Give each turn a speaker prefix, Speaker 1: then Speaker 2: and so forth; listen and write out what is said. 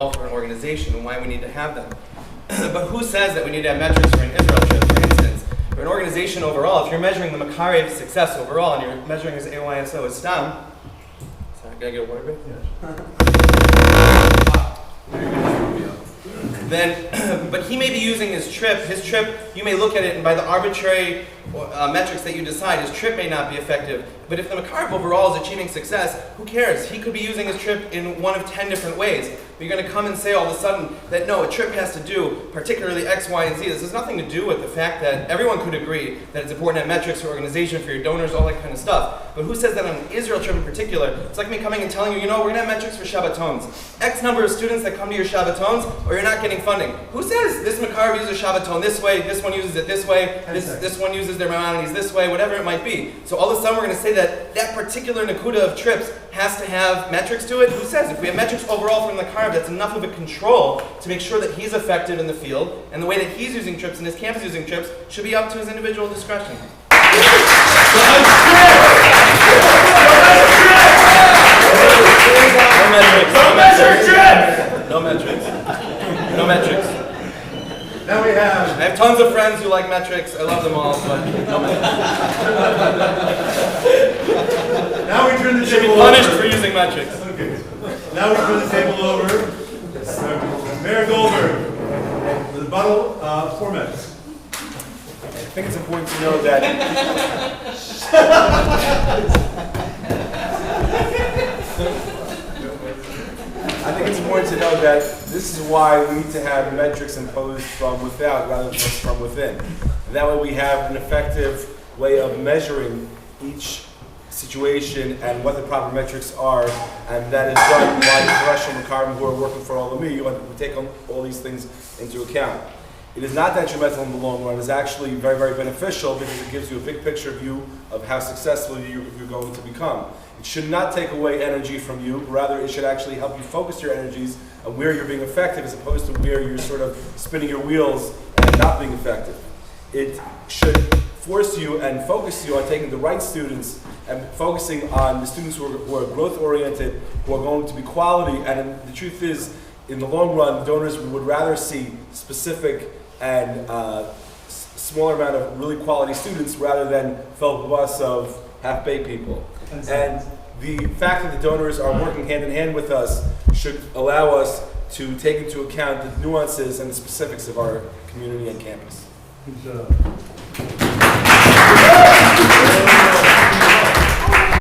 Speaker 1: for an organization and why we need to have them. But who says that we need to have metrics for an Israel trip, for instance? For an organization overall, if you're measuring the Makarev success overall and you're measuring his AYSO as STAM, sorry, can I get a water break? Then, but he may be using his trip, you may look at it and by the arbitrary metrics that you decide, his trip may not be effective. But if the Makarev overall is achieving success, who cares? He could be using his trip in one of 10 different ways. But you're going to come and say all of a sudden that no, a trip has to do particularly X, Y, and Z. This has nothing to do with the fact that everyone could agree that it's important to have metrics for organization, for your donors, all that kind of stuff. But who says that on an Israel trip in particular? It's like me coming and telling you, we're going to have metrics for Shabbatons. X number of students that come to your Shabbatons, or you're not getting funding. Who says this Makarev uses Shabbaton this way, this one uses it this way, this one uses their Maimonides this way, whatever it might be. So all of a sudden we're going to say that that particular Nakuda of trips has to have metrics to it? Who says? If we have metrics overall from the Makarev, that's enough of a control to make sure that he's effective in the field, and the way that he's using trips and his camp is using trips should be up to his individual discretion. No metrics.
Speaker 2: Now we have.
Speaker 1: I have tons of friends who like metrics. I love them all, but no metrics.
Speaker 2: Now we turn the
Speaker 1: You should be
Speaker 2: table
Speaker 1: punished
Speaker 2: over.
Speaker 1: for using metrics.
Speaker 2: Okay. Now we turn the table over. Mayor Goldberg, the rebuttal formats.
Speaker 3: I think it's important to know that this is why we need to have metrics imposed from without rather than from within. And that way we have an effective way of measuring each situation and what the proper metrics are, and that is done by the professional Makarim who are working for all of me. We take all these things into account. It is not detrimental in the long run. It is actually very, very beneficial because it gives you a big picture view of how successful you're going to become. It should not take away energy from you. Rather, it should actually help you focus your energies on where you're being effective as opposed to where you're sort of spinning your wheels and not being effective. It should force you and focus you on taking the right students and focusing on the students who are growth-oriented, who are going to be quality. And the truth is, in the long run, donors would rather see specific and smaller amount of really quality students rather than filled bus of half-baked people. And the fact that the donors are working hand in hand with us should allow us to take into account the nuances and the specifics of our community and campus.
Speaker 2: Good job.